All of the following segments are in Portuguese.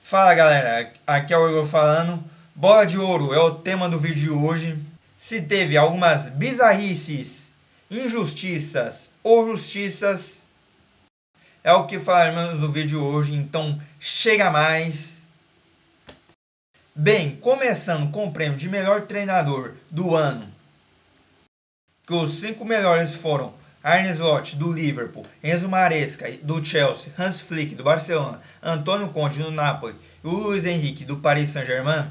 Fala galera, aqui é o Igor falando. Bola de ouro é o tema do vídeo de hoje. Se teve algumas bizarrices, injustiças ou justiças, é o que falaremos no vídeo de hoje, então chega mais. Bem, começando com o prêmio de melhor treinador do ano, que os 5 melhores foram Arne Slot, do Liverpool, Enzo Maresca, do Chelsea, Hans Flick, do Barcelona, Antônio Conte, do Napoli e o Luis Henrique, do Paris Saint-Germain.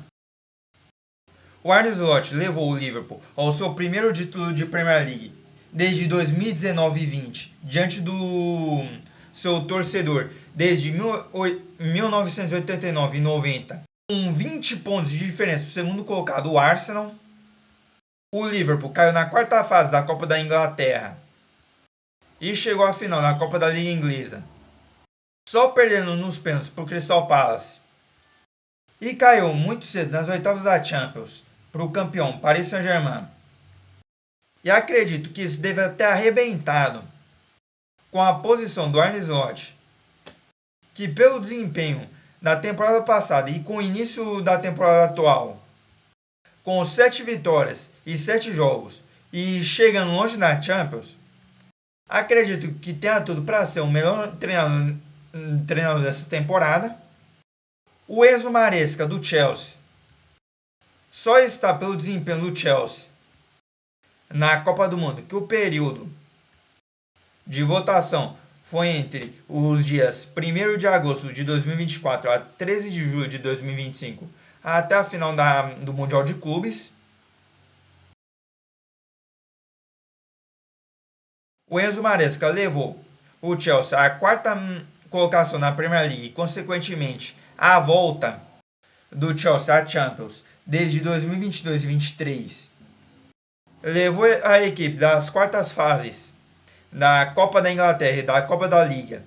O Arne Slot levou o Liverpool ao seu primeiro título de Premier League desde 2019 e 20, diante do seu torcedor desde 1989 e 90, com 20 pontos de diferença do segundo colocado, o Arsenal. O Liverpool caiu na quarta fase da Copa da Inglaterra e chegou à final da Copa da Liga Inglesa, só perdendo nos pênaltis para o Crystal Palace. E caiu muito cedo nas oitavas da Champions para o campeão Paris Saint-Germain. E acredito que isso deve ter arrebentado com a posição do Arne Slot, que pelo desempenho da temporada passada e com o início da temporada atual, com 7 vitórias e 7 jogos e chegando longe na Champions, acredito que tenha tudo para ser o melhor treinador dessa temporada. O Enzo Maresca, do Chelsea, só está pelo desempenho do Chelsea na Copa do Mundo, que o período de votação foi entre os dias 1º de agosto de 2024 a 13 de julho de 2025, até a final do Mundial de Clubes. O Enzo Maresca levou o Chelsea à quarta colocação na Premier League e, consequentemente, à volta do Chelsea à Champions desde 2022 e 2023. Levou a equipe das quartas fases da Copa da Inglaterra e da Copa da Liga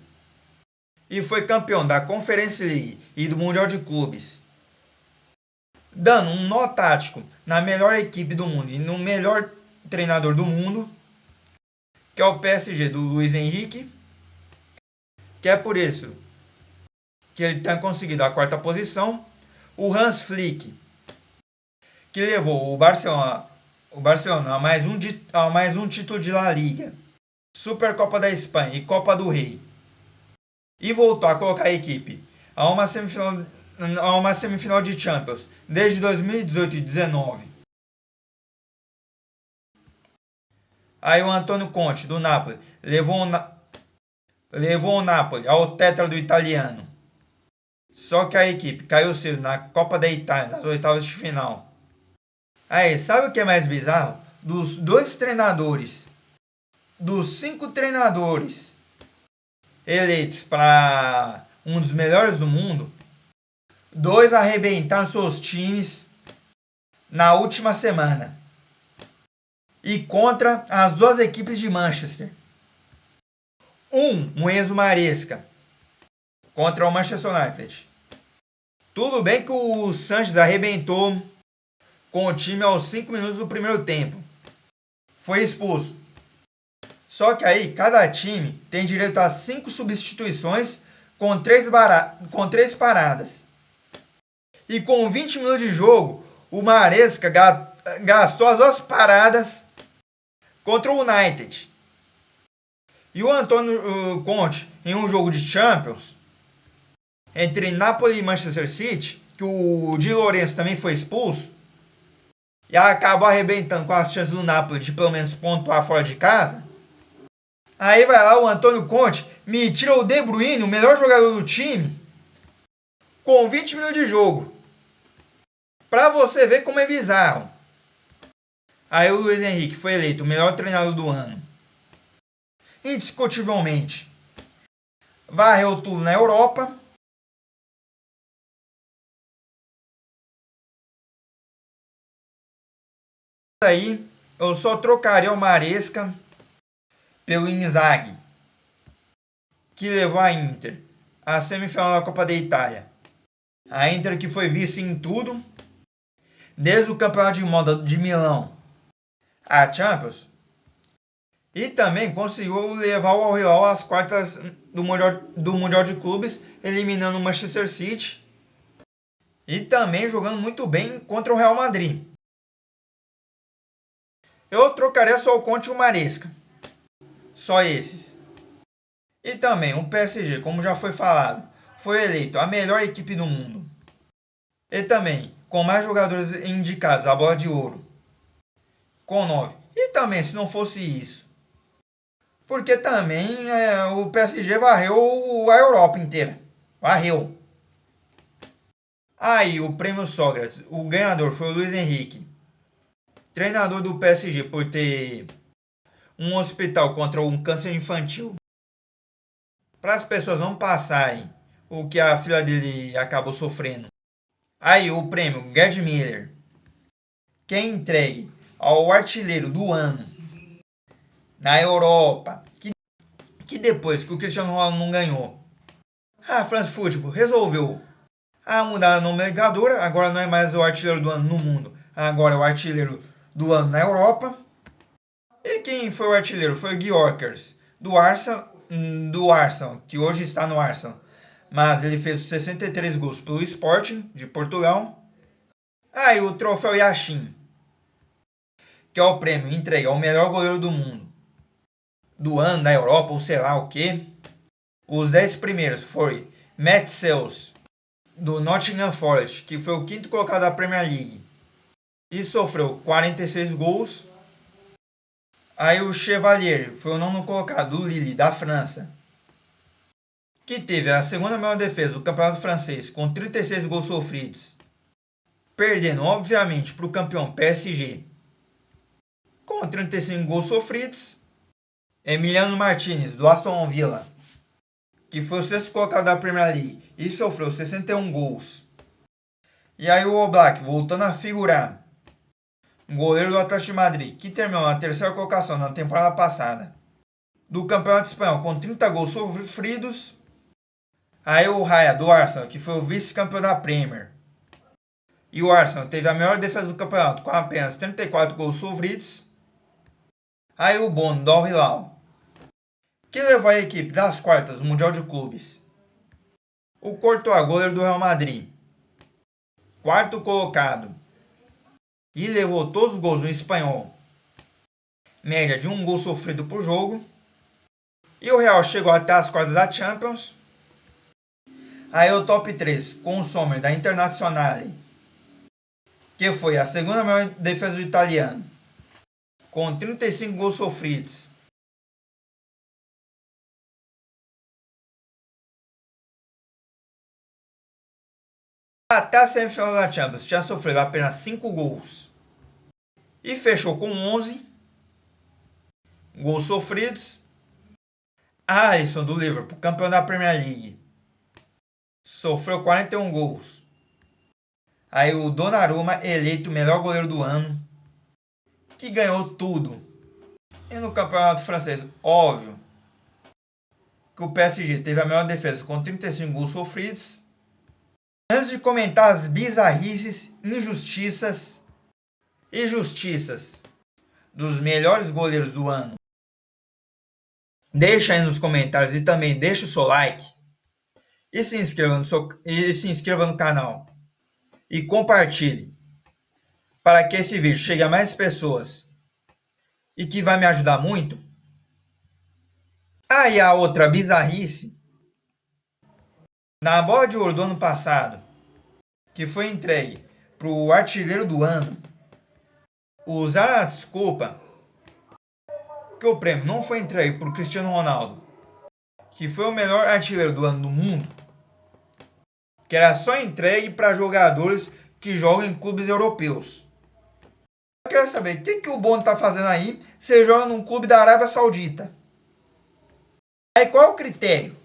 e foi campeão da Conference League e do Mundial de Clubes, dando um nó tático na melhor equipe do mundo e no melhor treinador do mundo, que é o PSG do Luis Henrique, que é por isso que ele tem conseguido a quarta posição. O Hans Flick, que levou o Barcelona a mais um título de La Liga, Supercopa da Espanha e Copa do Rei, e voltou a colocar a equipe a uma semifinal de Champions desde 2018 e 2019. Aí o Antônio Conte, do Napoli, levou o Napoli ao tetra do italiano. Só que a equipe caiu cedo na Copa da Itália, nas oitavas de final. Aí, sabe o que é mais bizarro? Dos 5 treinadores eleitos para um dos melhores do mundo, 2 arrebentaram seus times na última semana e contra as 2 equipes de Manchester. Um Enzo Maresca contra o Manchester United. Tudo bem que o Sanches arrebentou com o time aos 5 minutos do primeiro tempo. Foi expulso. Só que aí cada time tem direito a 5 substituições com 3 paradas. E com 20 minutos de jogo, o Maresca gastou as 2 paradas contra o United. E o Antônio Conte, em um jogo de Champions, entre Napoli e Manchester City, que o Di Lorenzo também foi expulso, e acabou arrebentando com as chances do Napoli de pelo menos pontuar fora de casa. Aí vai lá o Antônio Conte, me tira o De Bruyne, o melhor jogador do time, com 20 minutos de jogo. Pra você ver como é bizarro. Aí o Luis Henrique foi eleito o melhor treinador do ano. Indiscutivelmente. Varreu tudo na Europa. Aí eu só trocaria o Maresca pelo Inzaghi, que levou a Inter à semifinal da Copa da Itália. A Inter que foi vice em tudo, desde o campeonato de moda de Milão à Champions, e também conseguiu levar o Al Hilal às quartas do Mundial de Clubes, eliminando o Manchester City E também jogando muito bem contra o Real Madrid. Eu trocaria só o Conte e o Maresca. Só esses. E também o PSG, como já foi falado, foi eleito a melhor equipe do mundo. E também com mais jogadores indicados à bola de ouro. Com 9. E também, se não fosse isso, porque também o PSG varreu a Europa inteira. Varreu. Aí o prêmio Sócrates, o ganhador foi o Luiz Henrique, treinador do PSG por ter um hospital contra um câncer infantil. Para as pessoas não passarem o que a filha dele acabou sofrendo. Aí o prêmio Gerd Miller, que é entregue ao artilheiro do ano na Europa, que depois que o Cristiano Ronaldo não ganhou, a France Football resolveu mudar a nomenclatura, agora não é mais o artilheiro do ano no mundo, agora é o artilheiro do ano na Europa. E quem foi o artilheiro? Foi o Gyökeres, do Arsenal, que hoje está no Arsenal. Mas ele fez 63 gols pelo Sporting de Portugal. E o troféu Yashin, que é o prêmio entregue ao melhor goleiro do mundo, do ano, da Europa, ou sei lá o que. Os 10 primeiros foi Matt Sales, do Nottingham Forest, que foi o quinto colocado da Premier League, e sofreu 46 gols. Aí o Chevalier foi o nono colocado, do Lille, da França, que teve a segunda melhor defesa do campeonato francês, com 36 gols sofridos, perdendo, obviamente, para o campeão PSG, com 35 gols sofridos. Emiliano Martinez, do Aston Villa, que foi o sexto colocado da Premier League e sofreu 61 gols. E aí o Oblak, voltando a figurar, goleiro do Atlético de Madrid, que terminou na terceira colocação na temporada passada, do Campeonato Espanhol com 30 gols sofridos. Aí o Raya, do Arsenal, que foi o vice-campeão da Premier. E o Arsenal teve a melhor defesa do campeonato, com apenas 34 gols sofridos. Aí o Bono, do Al Hilal, que levou a equipe das quartas do Mundial de Clubes. O Courtois, goleiro do Real Madrid, quarto colocado, e levou todos os gols no espanhol, média de um gol sofrido por jogo. E o Real chegou até as quartas da Champions. Aí o top 3 com o Sommer da Internazionale, que foi a segunda maior defesa do italiano, com 35 gols sofridos. Até a semifinal da Champions tinha sofrido apenas 5 gols. E fechou com 11 gols sofridos. Alisson, do Liverpool, campeão da Premier League, sofreu 41 gols. Aí o Donnarumma, eleito melhor goleiro do ano, que ganhou tudo. E no campeonato francês, óbvio que o PSG teve a melhor defesa com 35 gols sofridos. Antes de comentar as bizarrices, injustiças e justiças dos melhores goleiros do ano, deixa aí nos comentários e também deixa o seu like e se inscreva no canal e compartilhe para que esse vídeo chegue a mais pessoas e que vai me ajudar muito. E a outra bizarrice, na bola de ouro do ano passado, que foi entregue para o artilheiro do ano, usaram a desculpa que o prêmio não foi entregue para o Cristiano Ronaldo, que foi o melhor artilheiro do ano do mundo, que era só entregue para jogadores que jogam em clubes europeus. Eu quero saber o que o Bono está fazendo aí. Você joga num clube da Arábia Saudita. Aí qual é o critério?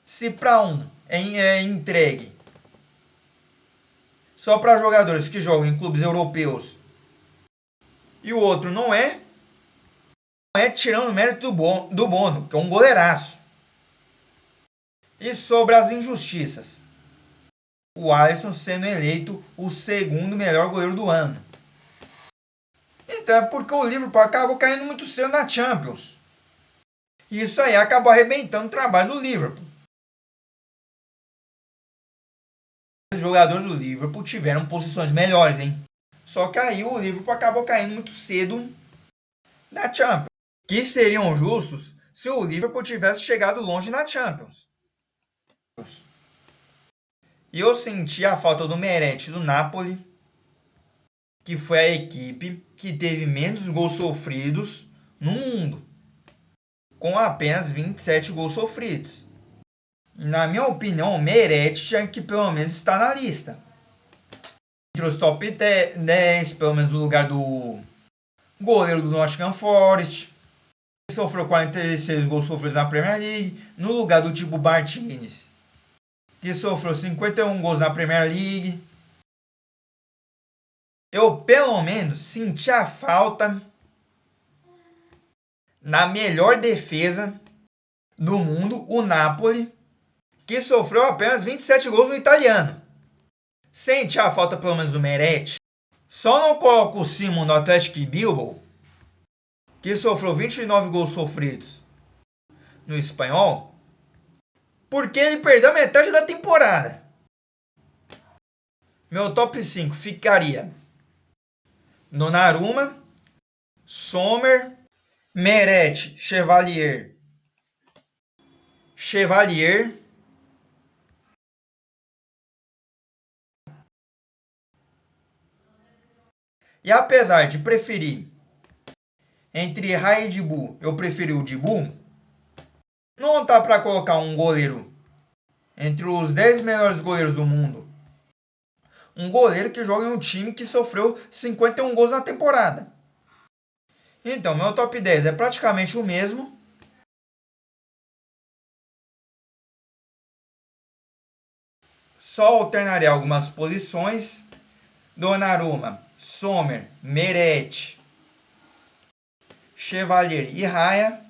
Se para um é entregue só para jogadores que jogam em clubes europeus e o outro não é tirando o mérito do Bono, que é um goleiraço. E sobre as injustiças, o Alisson sendo eleito o segundo melhor goleiro do ano. Então é porque o Liverpool acabou caindo muito cedo na Champions. Isso aí acabou arrebentando o trabalho do Liverpool. jogadores do Liverpool tiveram posições melhores, hein? Só que aí o Liverpool acabou caindo muito cedo na Champions. Que seriam justos se o Liverpool tivesse chegado longe na Champions. E eu senti a falta do Meret do Napoli, que foi a equipe que teve menos gols sofridos no mundo, com apenas 27 gols sofridos. E, na minha opinião, o Meret tinha que pelo menos estar na lista. Entre os top 10, pelo menos no lugar do goleiro do Nottingham Forest, que sofreu 46 gols sofridos na Premier League, no lugar do tipo Martinez, que sofreu 51 gols na Premier League. Eu, pelo menos, senti a falta na melhor defesa do mundo, o Napoli, que sofreu apenas 27 gols no italiano. Senti a falta, pelo menos, do Meret. Só não coloco o Simon do Atlético Bilbao, que sofreu 29 gols sofridos no espanhol, porque ele perdeu a metade da temporada. Meu top 5 ficaria Donnarumma, Sommer, Meret, Chevalier. E apesar de preferir entre Rai e Dibu, eu preferi o Dibu, não dá para colocar um goleiro entre os 10 melhores goleiros do mundo. Um goleiro que joga em um time que sofreu 51 gols na temporada. Então, meu top 10 é praticamente o mesmo. Só alternaria algumas posições. Donnarumma, Sommer, Meret, Chevalier e Raya.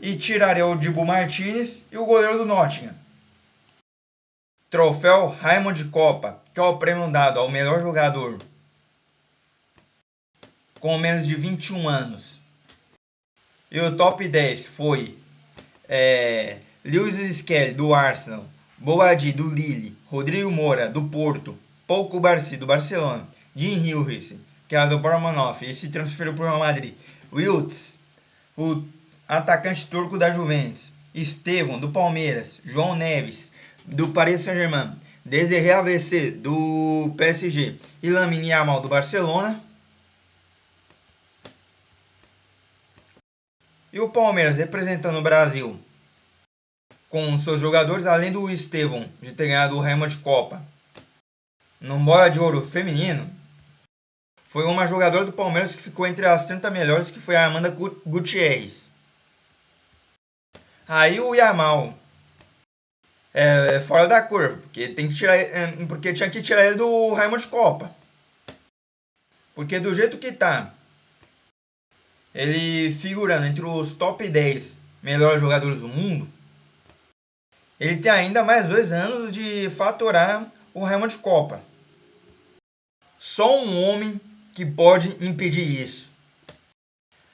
E tiraria o Dibu Martinez e o goleiro do Nottingham. Troféu Raymond Copa, que é o prêmio dado ao melhor jogador com menos de 21 anos. E o top 10 foi Lewis Skelly, do Arsenal, Boadi, do Lille, Rodrigo Moura, do Porto, Paul Cubarsí, do Barcelona, Jim Hilris, que era do Bournemouth e se transferiu para o Real Madrid, Wiltz, o atacante turco da Juventus, Estevão, do Palmeiras, João Neves, do Paris Saint-Germain, Desiré AVC, do PSG e Lamine Yamal, do Barcelona. E o Palmeiras representando o Brasil com seus jogadores, além do Estevão de ter ganhado o Raymond Copa no Bola de Ouro feminino, foi uma jogadora do Palmeiras que ficou entre as 30 melhores, que foi a Amanda Gutierrez. Aí o Yamal fora da curva, porque tinha que tirar ele do Raymond Copa. Porque do jeito que tá, ele figurando entre os top 10 melhores jogadores do mundo, ele tem ainda mais 2 anos de faturar o Raymond Copa. Só um homem que pode impedir isso.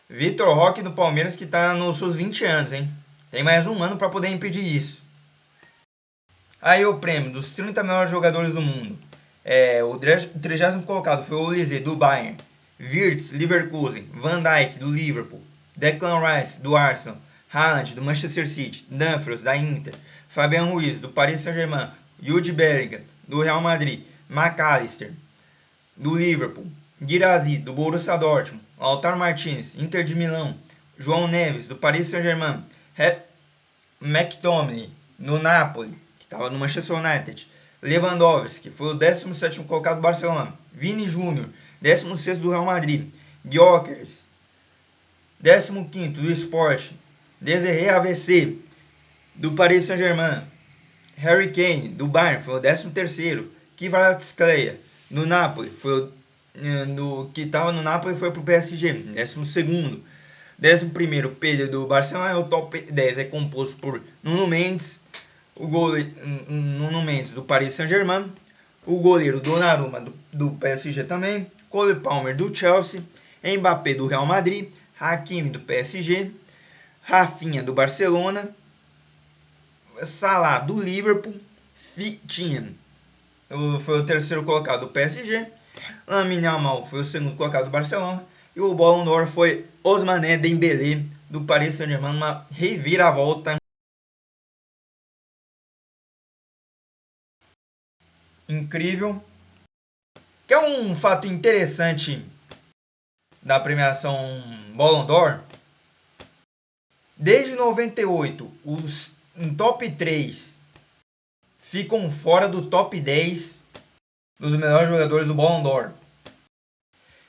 Vitor Roque do Palmeiras, que está nos seus 20 anos, hein? Tem mais um ano para poder impedir isso. Aí o prêmio dos 30 melhores jogadores do mundo. O 30º colocado foi o Olise, do Bayern. Wirtz, Leverkusen. Van Dijk, do Liverpool. Declan Rice, do Arsenal. Haaland, do Manchester City. Dumfries, da Inter. Fabian Ruiz, do Paris Saint-Germain. Jude Bellingham, do Real Madrid. McAllister, do Liverpool. Guirassy, do Borussia Dortmund. Lautaro Martinez, Inter de Milão. João Neves, do Paris Saint-Germain. McTominay, no Napoli, que estava no Manchester United. Lewandowski, que foi o 17º colocado do Barcelona. Vini Júnior, 16º do Real Madrid. Gyökeres, 15º do Sport. Desiré AVC, do Paris Saint-Germain. Harry Kane, do Bayern, foi o 13º. Kvaratskhelia, do Napoli, que estava no Napoli, foi para o PSG, 12º. 11º, Pedro, do Barcelona. O top 10 é composto por Nuno Mendes, Nuno Mendes, do Paris Saint-Germain, o goleiro Donnarumma, do PSG também, Cole Palmer, do Chelsea, Mbappé, do Real Madrid, Hakimi, do PSG, Rafinha, do Barcelona, Salah, do Liverpool, tinha foi o terceiro colocado do PSG. Lamine Yamal foi o segundo colocado do Barcelona. E o Ballon d'Or foi Ousmane Dembélé do Paris Saint-Germain. Uma reviravolta incrível. Que é um fato interessante da premiação Ballon d'Or. Desde 98, os top 3 ficam fora do top 10 dos melhores jogadores do Ballon d'Or.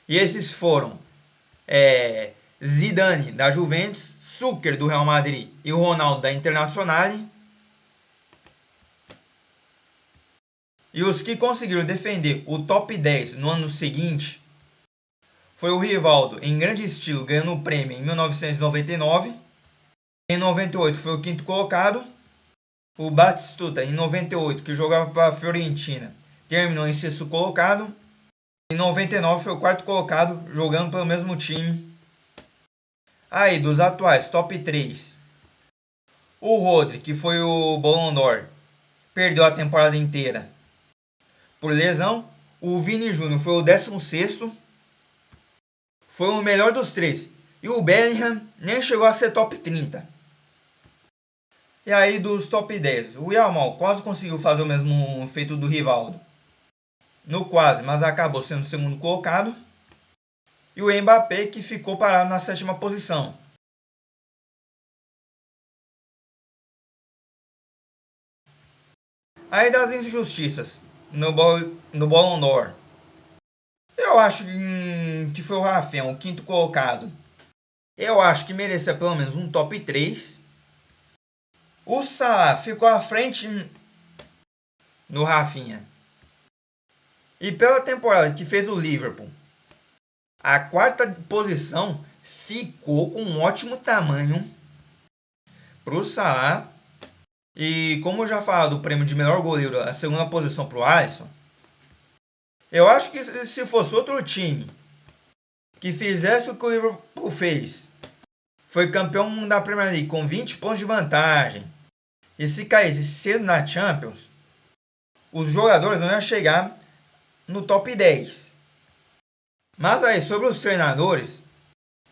E esses foram Zidane, da Juventus, Zucker, do Real Madrid e o Ronaldo, da Internazionale. E os que conseguiram defender o top 10 no ano seguinte foi o Rivaldo, em grande estilo, ganhando o prêmio em 1999. Em 98 foi o quinto colocado. O Batistuta, em 98, que jogava para a Fiorentina, terminou em sexto colocado. Em 99 foi o quarto colocado, jogando pelo mesmo time. Aí, dos atuais, top 3. O Rodri, que foi o Ballon d'Or, perdeu a temporada inteira por lesão. O Vini Júnior foi o 16º. Foi o melhor dos três. E o Bellingham nem chegou a ser top 30. E aí, dos top 10, o Yamal quase conseguiu fazer o mesmo feito do Rivaldo. No quase, mas acabou sendo o segundo colocado. E o Mbappé, que ficou parado na sétima posição. Aí, das injustiças no Ballon d'Or, eu acho que foi o Rafinha, o quinto colocado. Eu acho que merecia pelo menos um top 3. O Salah ficou à frente do Rafinha. E pela temporada que fez o Liverpool, a quarta posição ficou com um ótimo tamanho para o Salah. E como eu já falei do prêmio de melhor goleiro, a segunda posição para o Alisson, eu acho que se fosse outro time que fizesse o que o Liverpool fez, foi campeão da Premier League com 20 pontos de vantagem, e se caísse cedo na Champions, os jogadores não iam chegar no top 10. Mas aí, sobre os treinadores,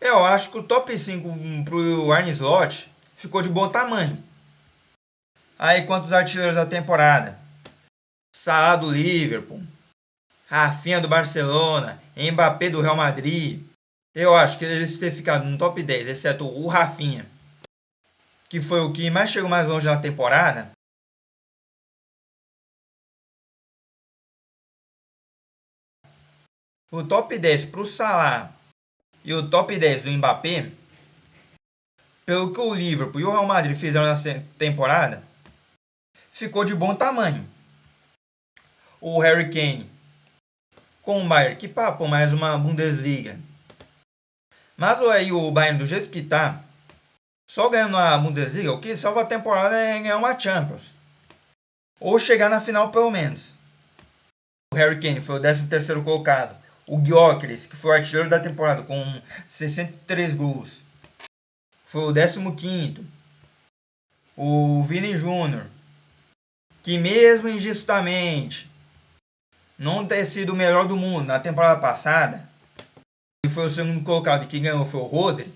eu acho que o top 5 para o Arne Slot ficou de bom tamanho. Aí, quantos artilheiros da temporada? Salah do Liverpool, Rafinha do Barcelona, Mbappé do Real Madrid. Eu acho que eles ter ficado no top 10, exceto o Rafinha, que foi o que mais chegou mais longe na temporada. O top 10 para o Salah e o top 10 do Mbappé, pelo que o Liverpool e o Real Madrid fizeram nessa temporada, ficou de bom tamanho. O Harry Kane com o Bayern, que papo, mais uma Bundesliga. Mas aí o Bayern, do jeito que tá, só ganhando a Bundesliga, o que salva a temporada é ganhar uma Champions. Ou chegar na final pelo menos. O Harry Kane foi o 13º colocado. O Gyökeres, que foi o artilheiro da temporada com 63 gols, foi o 15º. O Vini Júnior, que mesmo injustamente não ter sido o melhor do mundo na temporada passada, e foi o segundo colocado, e que ganhou foi o Rodri.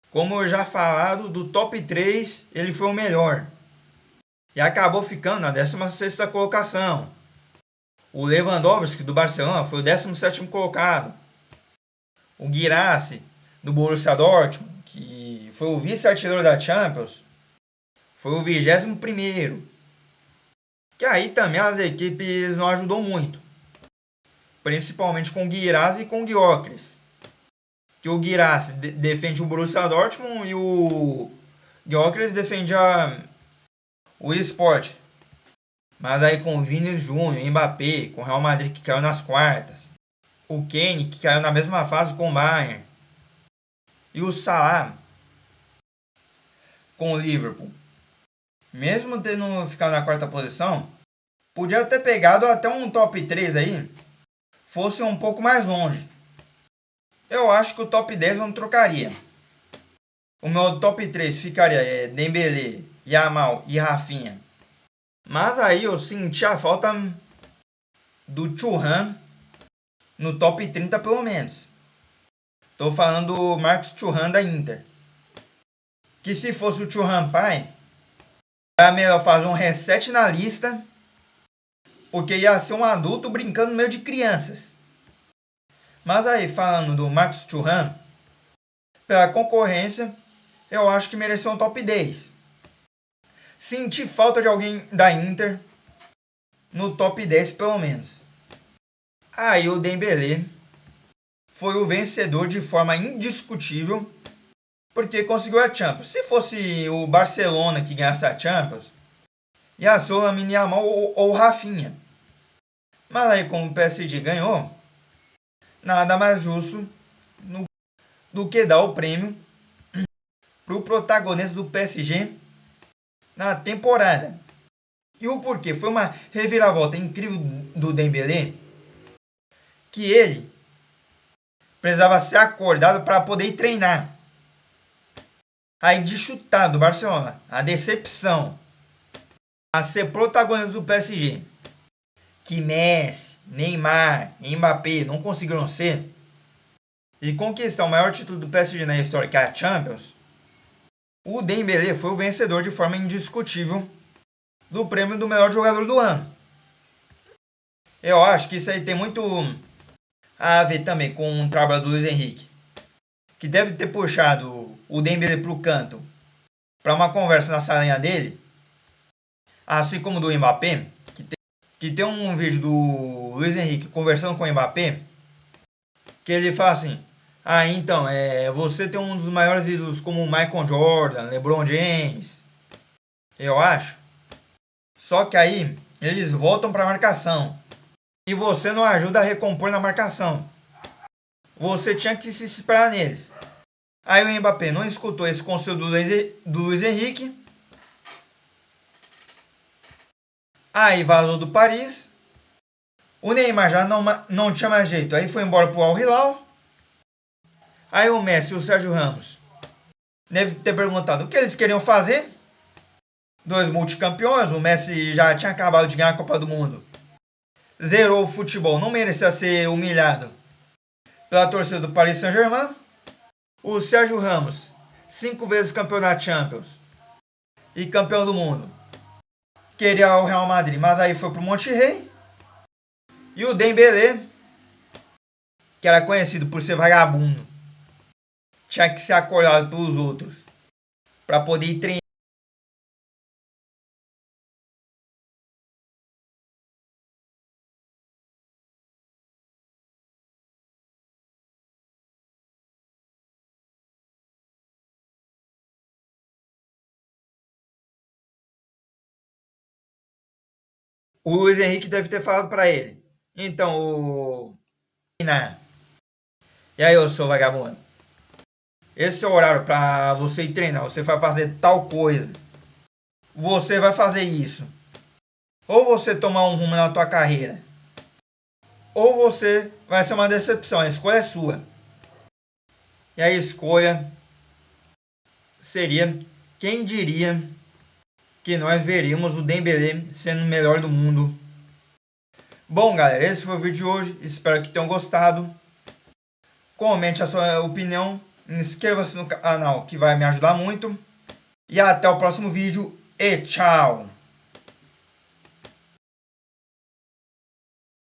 Como eu já falado, do top 3 ele foi o melhor. E acabou ficando na 16ª colocação. O Lewandowski do Barcelona foi o 17º colocado. O Guirassy do Borussia Dortmund, que foi o vice-artilheiro da Champions, foi o 21º. Que aí também as equipes não ajudou muito. Principalmente com o Guirassy e com o Gyökeres. Que o Guirassy defende o Borussia Dortmund e o Gyökeres defende o Sport. Mas aí com o Vini Júnior, Mbappé, com o Real Madrid que caiu nas quartas, o Kane que caiu na mesma fase com o Bayern, e o Salah com o Liverpool, mesmo tendo ficado na quarta posição, podia ter pegado até um top 3 aí, fosse um pouco mais longe. Eu acho que o top 10 eu não trocaria. O meu top 3 ficaria Dembélé, Yamal e Rafinha. Mas aí eu senti a falta do Thuram no top 30 pelo menos. Tô falando do Marcos Thuram da Inter. Que se fosse o Thuram pai, era melhor fazer um reset na lista, porque ia ser um adulto brincando no meio de crianças. Mas aí, falando do Marcos Thuram, pela concorrência, eu acho que mereceu um top 10. Senti falta de alguém da Inter no top 10 pelo menos. Aí o Dembélé foi o vencedor de forma indiscutível, porque conseguiu a Champions. Se fosse o Barcelona que ganhasse a Champions, ia ser o Lamine Yamal ou o Rafinha. Mas aí, como o PSG ganhou, nada mais justo do que dar o prêmio para o protagonista do PSG na temporada. E o porquê? Foi uma reviravolta incrível do Dembélé, que ele precisava ser acordado para poder ir treinar. Aí de chutar do Barcelona, a decepção, a ser protagonista do PSG, que Messi, Neymar, Mbappé não conseguiram ser, e conquistar o maior título do PSG na história, que é a Champions, o Dembélé foi o vencedor de forma indiscutível do prêmio do melhor jogador do ano. Eu acho que isso aí tem muito a ver também com o trabalho do Luiz Henrique, que deve ter puxado o Dembélé para o canto para uma conversa na salinha dele, assim como do Mbappé, que tem um vídeo do Luiz Henrique conversando com o Mbappé, que ele fala assim: ah, então, você tem um dos maiores ídolos como Michael Jordan, LeBron James, eu acho. Só que aí eles voltam para a marcação e você não ajuda a recompor na marcação. Você tinha que se esperar neles. Aí o Mbappé não escutou esse conselho do Luiz Henrique. Aí vazou do Paris. O Neymar já não tinha mais jeito. Aí foi embora pro Al Hilal. Aí o Messi e o Sérgio Ramos deve ter perguntado o que eles queriam fazer. Dois multicampeões. O Messi já tinha acabado de ganhar a Copa do Mundo. Zerou o futebol. Não merecia ser humilhado pela torcida do Paris Saint-Germain. O Sérgio Ramos, 5 vezes campeão da Champions e campeão do mundo, queria o Real Madrid, mas aí foi pro Monterrey. E o Dembélé, que era conhecido por ser vagabundo, tinha que ser acordado pelos outros para poder ir treinar. O Luiz Henrique deve ter falado para ele: então, e aí, eu sou vagabundo, esse é o horário para você ir treinar, você vai fazer tal coisa, você vai fazer isso. Ou você tomar um rumo na tua carreira, ou você vai ser uma decepção, a escolha é sua. E a escolha seria, quem diria que nós veríamos o Dembélé sendo o melhor do mundo. Bom, galera, esse foi o vídeo de hoje, espero que tenham gostado. Comente a sua opinião, inscreva-se no canal que vai me ajudar muito. E até o próximo vídeo e tchau!